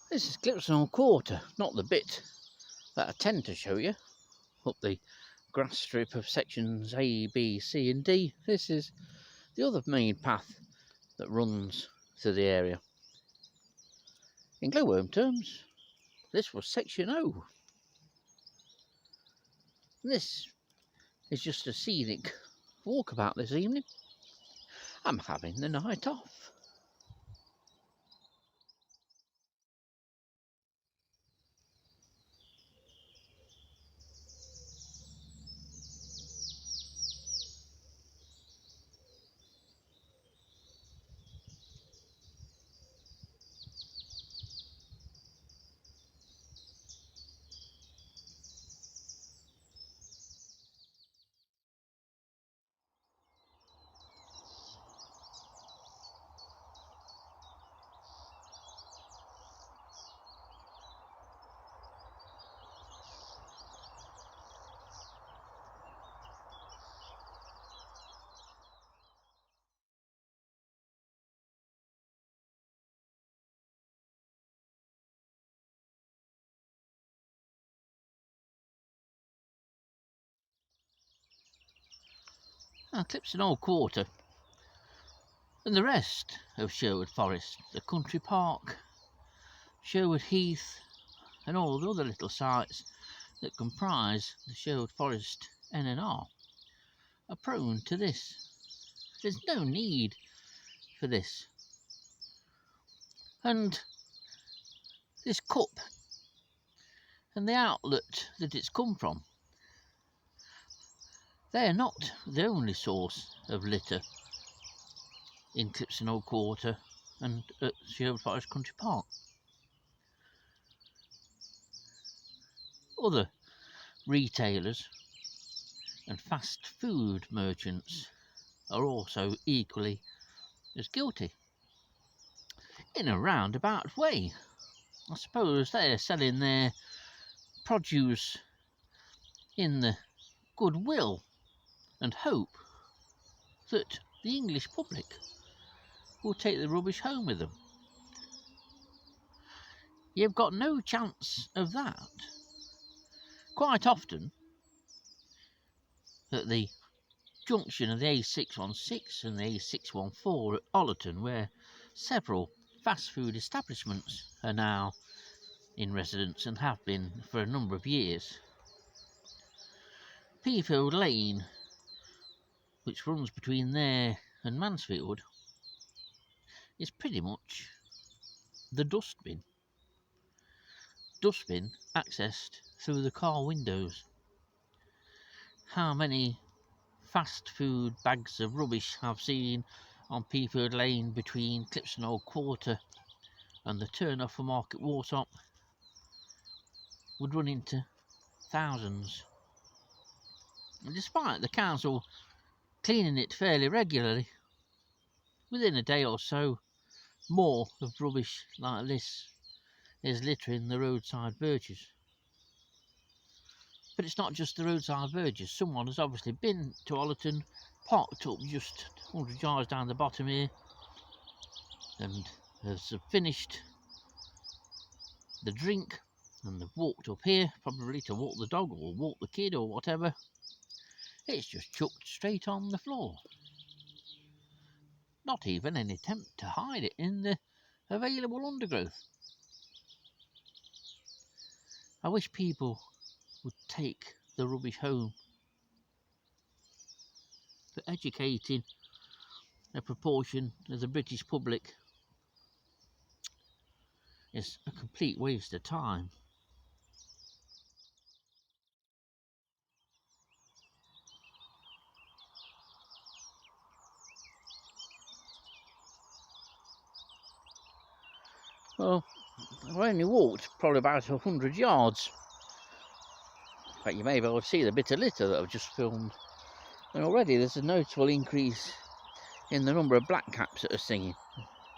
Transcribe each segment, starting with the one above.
This is Clipstone Old Quarter, not the bit that I tend to show you, up the grass strip of sections A, B, C and D. This is the other main path that runs through the area. In glowworm terms, this was section O. And this is just a scenic walkabout this evening. I'm having the night off. Now, Clipstone Old Quarter and the rest of Sherwood Forest, the country park, Sherwood Heath and all the other little sites that comprise the Sherwood Forest NNR are prone to this. There's no need for this. And this cup and the outlet that it's come from, they're not the only source of litter in Clipstone Old Quarter and at Sherwood Forest Country Park. Other retailers and fast food merchants are also equally as guilty. In a roundabout way, I suppose they're selling their produce in the goodwill and hope that the English public will take the rubbish home with them. You've got no chance of that. Quite often, at the junction of the A616 and the A614 at Ollerton, where several fast food establishments are now in residence and have been for a number of years, Peafield Lane, which runs between there and Mansfield, is pretty much the dustbin. Dustbin accessed through the car windows. How many fast food bags of rubbish I've seen on Peafield Lane between Clipstone Old Quarter and the turn off for Market Wartop would run into thousands. And despite the council cleaning it fairly regularly, within a day or so, more of rubbish like this is littering the roadside verges. But it's not just the roadside verges. Someone has obviously been to Ollerton, parked up just 100 yards down the bottom here, and has finished the drink and they've walked up here, probably to walk the dog or walk the kid or whatever. It's just chucked straight on the floor. Not even an attempt to hide it in the available undergrowth. I wish people would take the rubbish home. But educating a proportion of the British public is a complete waste of time. Well, I've only walked probably about 100 yards. In fact, you may be able to see the bit of litter that I've just filmed. And already there's a notable increase in the number of blackcaps that are singing.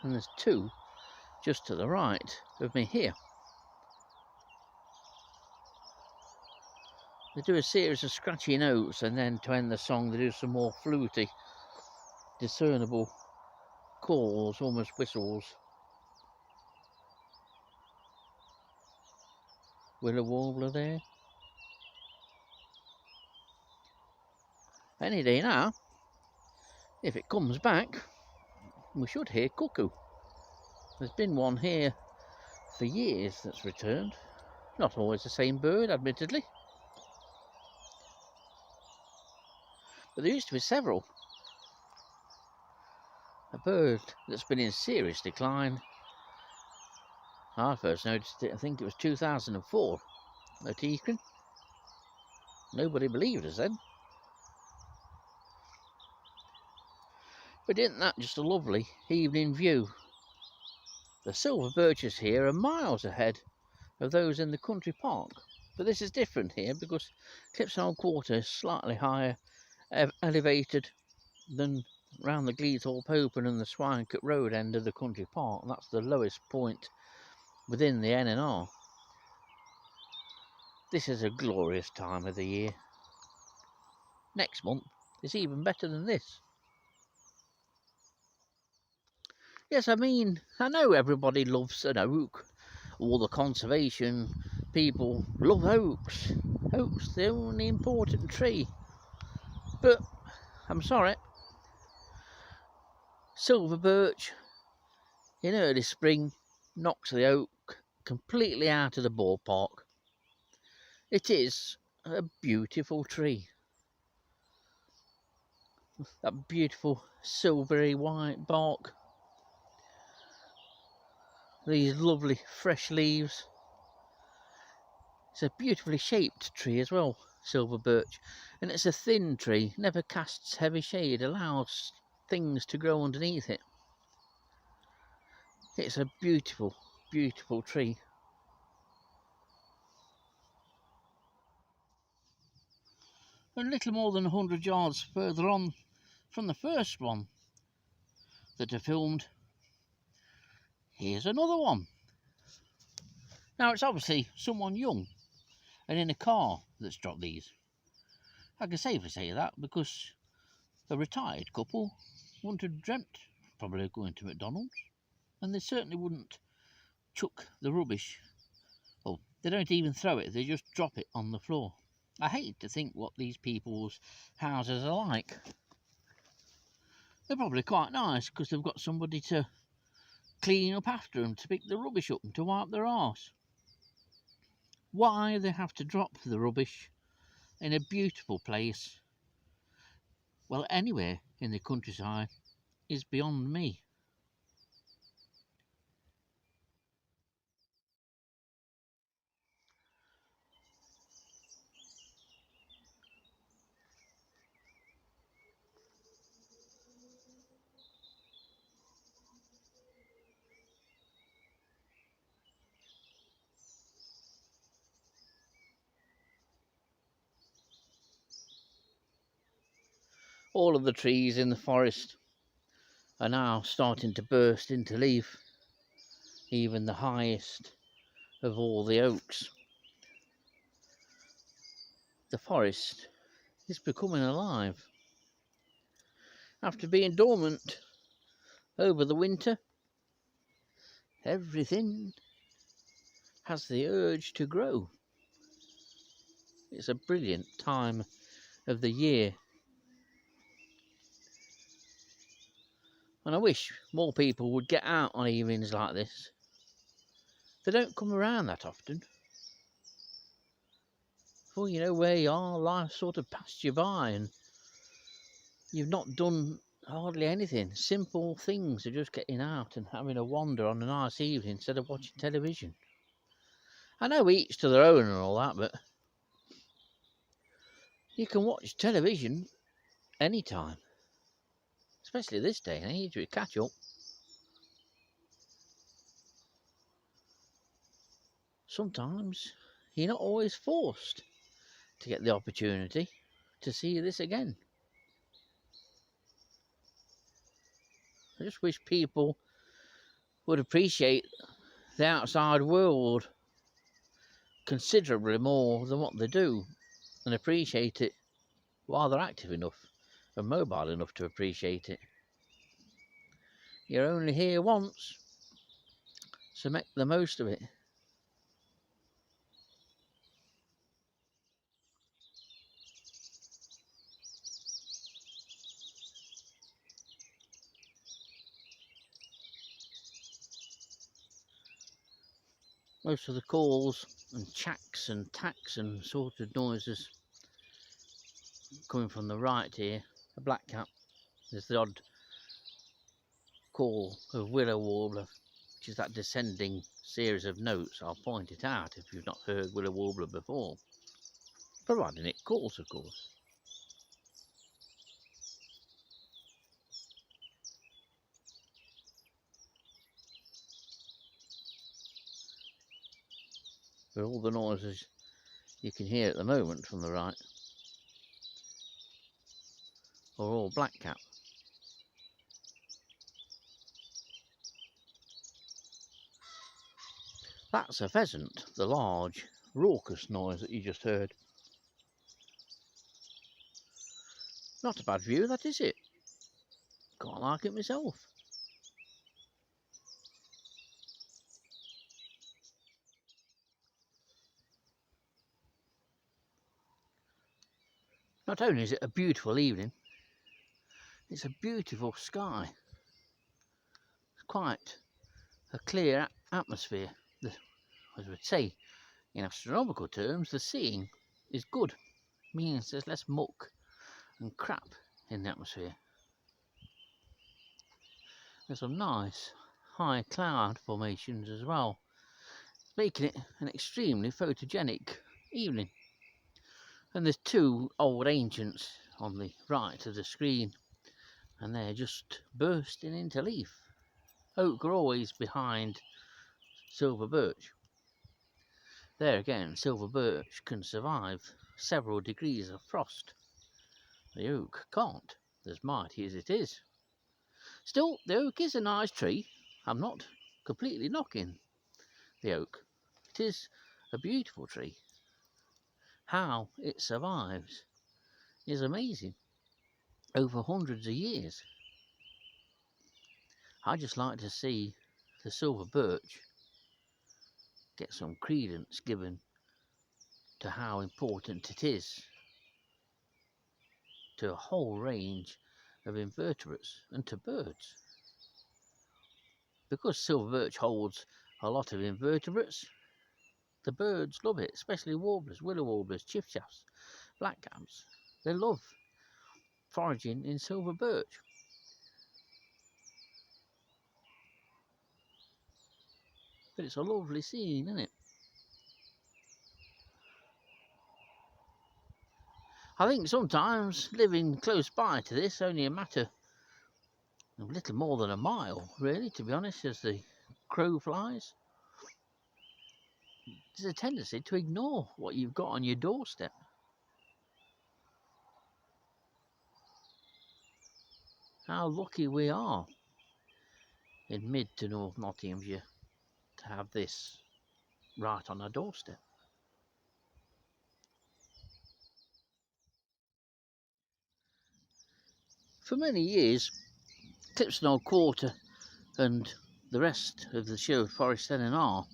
And there's two just to the right of me here. They do a series of scratchy notes, and then to end the song they do some more fluty, discernible calls, almost whistles. willow warbler there. Any day now, if it comes back, we should hear cuckoo. There's been one here for years that's returned. Not always the same bird, admittedly, but there used to be several. A bird that's been in serious decline. I first noticed it, I think it was 2004, at Dukeries. Nobody believed us then. But isn't that just a lovely evening view? The silver birches here are miles ahead of those in the country park. But this is different here because Clipstone Old Quarter is slightly higher elevated than round the Gleethorpe Open and the Swinecote Road end of the country park. That's the lowest point within the N&R. This is a glorious time of the year. Next month is even better than this. Yes, I mean, I know everybody loves an oak. All the conservation people love oaks. Oak's the only important tree. But, I'm sorry, silver birch in early spring knocks the oak completely out of the ballpark. It is a beautiful tree. That beautiful silvery white bark. These lovely fresh leaves. It's a beautifully shaped tree as well, silver birch, and it's a thin tree, never casts heavy shade, allows things to grow underneath it. It's a beautiful, beautiful tree. And a little more than 100 yards further on from the first one that I filmed, here's another one. Now it's obviously someone young and in a car that's dropped these. I can safely say that because a retired couple wouldn't have dreamt probably of going to McDonald's, and they certainly wouldn't chuck the rubbish. Well, they don't even throw it, they just drop it on the floor. I hate to think what these people's houses are like. They're probably quite nice because they've got somebody to clean up after them, to pick the rubbish up and to wipe their arse. Why they have to drop the rubbish in a beautiful place, well, anywhere in the countryside, is beyond me. All of the trees in the forest are now starting to burst into leaf, even the highest of all the oaks. The forest is becoming alive. After being dormant over the winter, everything has the urge to grow. It's a brilliant time of the year. And I wish more people would get out on evenings like this. They don't come around that often. Before you know where you are, life sort of passed you by and you've not done hardly anything. Simple things are just getting out and having a wander on a nice evening instead of watching television. I know each to their own and all that, but you can watch television anytime. Especially this day and age with catch up. Sometimes you're not always forced to get the opportunity to see this again. I just wish people would appreciate the outside world considerably more than what they do, and appreciate it while they're active enough and mobile enough to appreciate it. You're only here once, so make the most of it. most of the calls and chacks and tacks and sort of noises coming from the right here, a blackcap. There's the odd call of willow warbler, which is that descending series of notes. I'll point it out if you've not heard willow warbler before, providing it calls, of course. But all the noises you can hear at the moment from the right are all blackcap. That's a pheasant, the large, raucous noise that you just heard. Not a bad view, that is it. Quite like it myself. Not only is it a beautiful evening, it's a beautiful sky. It's quite a clear atmosphere. As we'd say in astronomical terms, the seeing is good. It means there's less muck and crap in the atmosphere. There's some nice high cloud formations as well, making it an extremely photogenic evening. And there's two old ancients on the right of the screen, and they're just bursting into leaf. Oak are always behind silver birch. There again, silver birch can survive several degrees of frost. The oak can't, as mighty as it is. Still, the oak is a nice tree. I'm not completely knocking the oak. It is a beautiful tree. How it survives is amazing. Over hundreds of years. I just like to see the silver birch get some credence given to how important it is to a whole range of invertebrates and to birds. Because silver birch holds a lot of invertebrates, the birds love it, especially warblers, willow warblers, chiffchaffs, blackcaps. They love foraging in silver birch. But it's a lovely scene, isn't it? I think sometimes living close by to this, only a matter of little more than a mile, really, to be honest, as the crow flies, there's a tendency to ignore what you've got on your doorstep. How lucky we are in mid to North Nottinghamshire to have this right on our doorstep. For many years, Clipstone Old Quarter and the rest of the Sherwood Forest NNR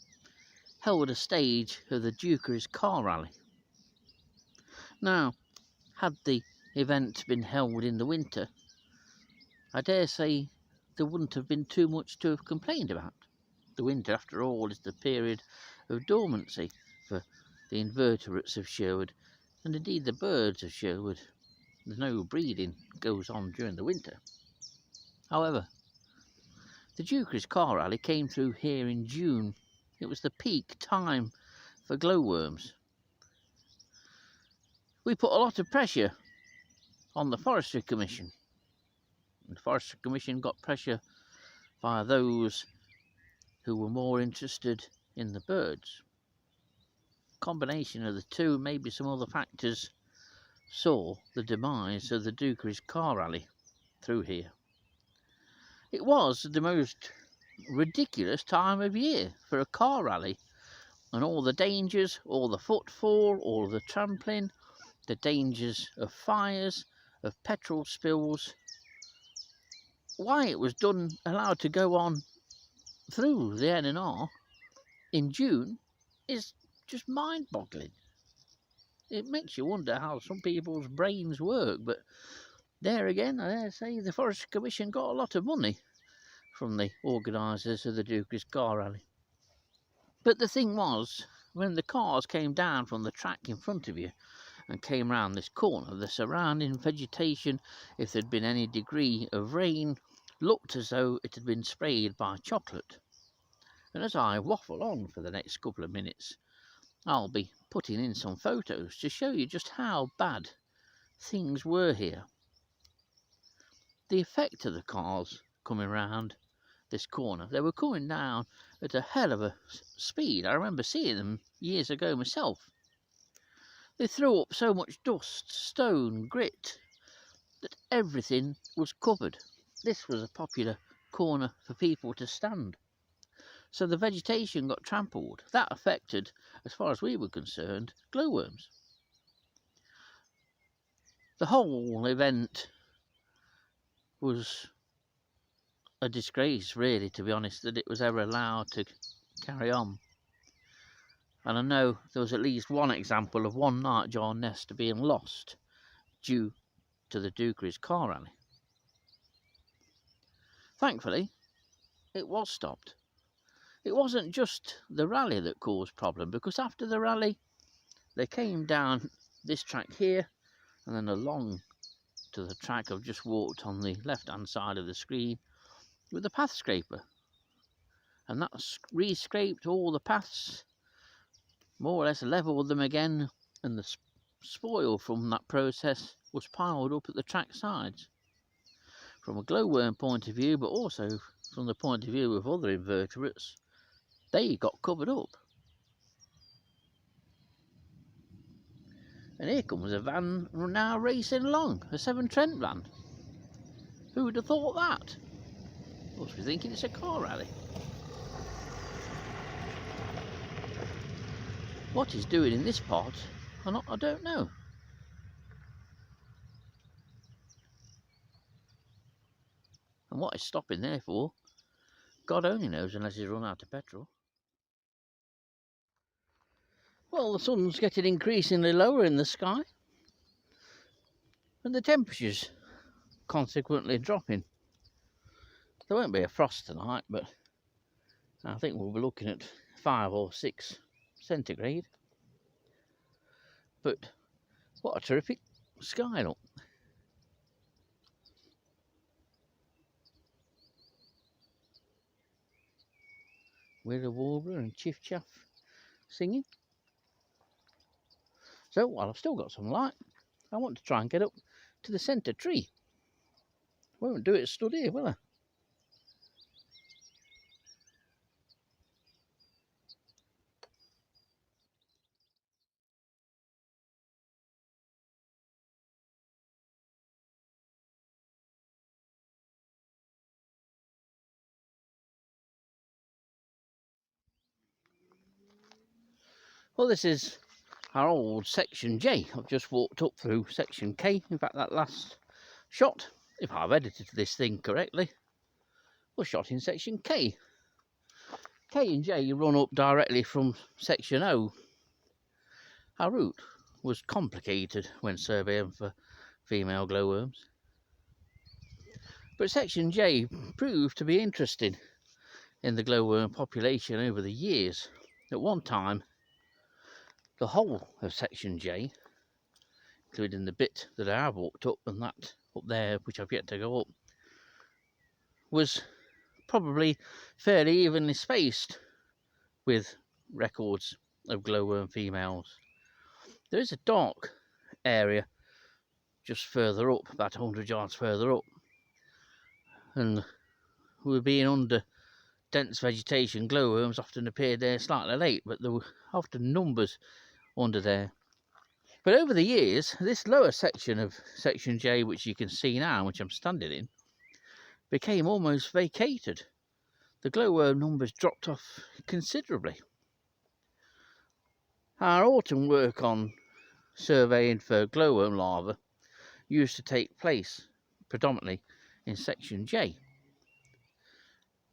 held a stage of the Dukeries Car Rally. Now, had the event been held in the winter, I dare say there wouldn't have been too much to have complained about. The winter, after all, is the period of dormancy for the invertebrates of Sherwood, and indeed the birds of Sherwood. No breeding goes on during the winter. However, the Dukeries Car Rally came through here in June. It was the peak time for glowworms. We put a lot of pressure on the Forestry Commission. And the Forestry Commission got pressure via those who were more interested in the birds. Combination of the two, maybe some other factors, saw the demise of the Dukeries Car Rally through here. It was the most ridiculous time of year for a car rally, and all the dangers, all the footfall, all the trampling, the dangers of fires, of petrol spills. Why it was allowed to go on through the NNR in June is just mind-boggling. It makes you wonder how some people's brains work, but there again, I dare say the Forestry Commission got a lot of money from the organisers of the Dukeries Car Rally. But the thing was, when the cars came down from the track in front of you and came round this corner, the surrounding vegetation, if there'd been any degree of rain, looked as though it had been sprayed by chocolate. And as I waffle on for the next couple of minutes, I'll be putting in some photos to show you just how bad things were here. The effect of the cars coming round this corner, they were coming down at a hell of a speed. I remember seeing them years ago myself. They threw up so much dust, stone, grit, that everything was covered. This was a popular corner for people to stand. So the vegetation got trampled. That affected, as far as we were concerned, glowworms. The whole event was a disgrace, really, to be honest, that it was ever allowed to carry on. And I know there was at least one example of one nightjar nest being lost due to the Dukeries Car Rally. Thankfully, it was stopped. It wasn't just the rally that caused problem, because after the rally, they came down this track here and then along to the track I've just walked on the left-hand side of the screen with a path scraper. And that re-scraped all the paths, more or less leveled them again, and the spoil from that process was piled up at the track sides. From a glowworm point of view, but also from the point of view of other invertebrates, they got covered up. And here comes a van now racing along, a 7 Trent van. Who would have thought that? Must be thinking it's a car rally. What he's doing in this part, I don't know. And what he's stopping there for, God only knows, unless he's run out of petrol. Well, the sun's getting increasingly lower in the sky, and the temperature's consequently dropping. There won't be a frost tonight, but I think we'll be looking at 5 or 6 centigrade. But what a terrific sky look. With a warbler and chiff chaff singing. So while I've still got some light, I want to try and get up to the centre tree. Won't do it stood here, will I? Well, this is our old section J. I've just walked up through section K. In fact, that last shot, if I've edited this thing correctly, was shot in section K. K and J run up directly from section O. Our route was complicated when surveying for female glowworms, but section J proved to be interesting in the glowworm population over the years. At one time, the whole of section J, including the bit that I have walked up and that up there which I've yet to go up, was probably fairly evenly spaced with records of glowworm females. There is a dark area just further up, about 100 yards further up, and we were being under dense vegetation. Glowworms often appeared there slightly late, but there were often numbers under there. But over the years, this lower section of section J, which you can see now, which I'm standing in, became almost vacated. The glowworm numbers dropped off considerably. Our autumn work on surveying for glowworm larvae used to take place predominantly in section J.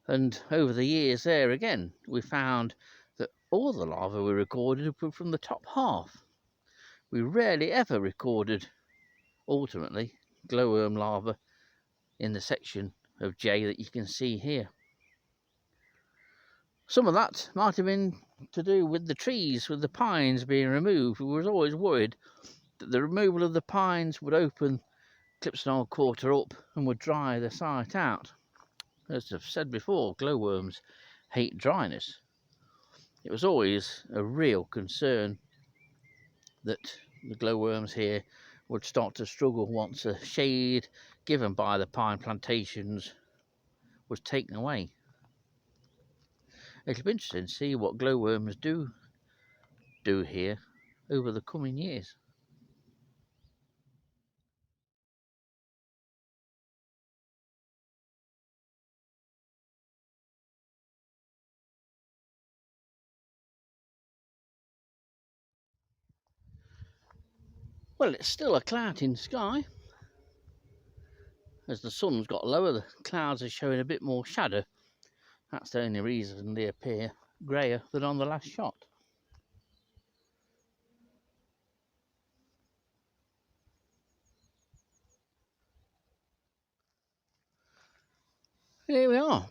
And over the years there again, we found that all the larvae we recorded were from the top half. We rarely ever recorded, ultimately, glowworm larvae in the section of J that you can see here. Some of that might have been to do with the trees, with the pines being removed. We was always worried that the removal of the pines would open Clipstone Old Quarter up and would dry the site out. As I've said before, glowworms hate dryness. It was always a real concern that the glowworms here would start to struggle once the shade given by the pine plantations was taken away. It'll be interesting to see what glowworms do here over the coming years. Well, it's still a cloudy in the sky. As the sun's got lower, the clouds are showing a bit more shadow. That's the only reason they appear greyer than on the last shot. Here we are,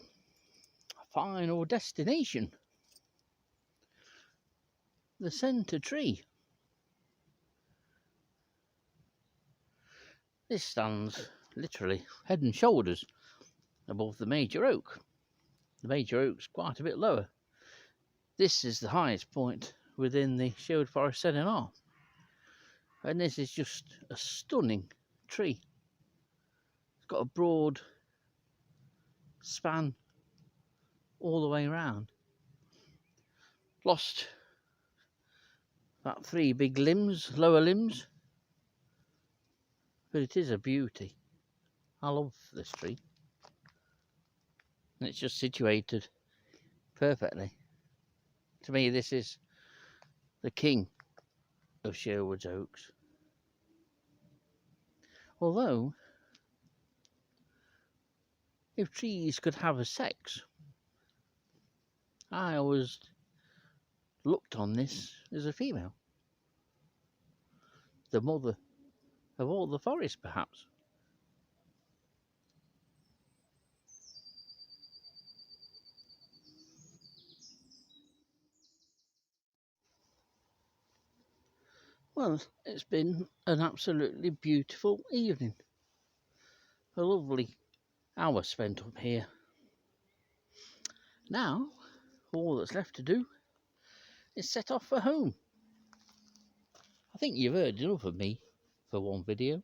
final destination, the centre tree. This stands literally head and shoulders above the major oak. The major oak's quite a bit lower. This is the highest point within the Sherwood Forest NMR, and this is just a stunning tree. It's got a broad span all the way around. Lost about 3 big limbs, lower limbs, but it is a beauty. I love this tree, and it's just situated perfectly. To me, this is the king of Sherwood's oaks. Although, if trees could have a sex, I always looked on this as a female, the mother of all the forest, perhaps. Well, it's been an absolutely beautiful evening. A lovely hour spent up here. Now, all that's left to do is set off for home. I think you've heard enough of me for one video.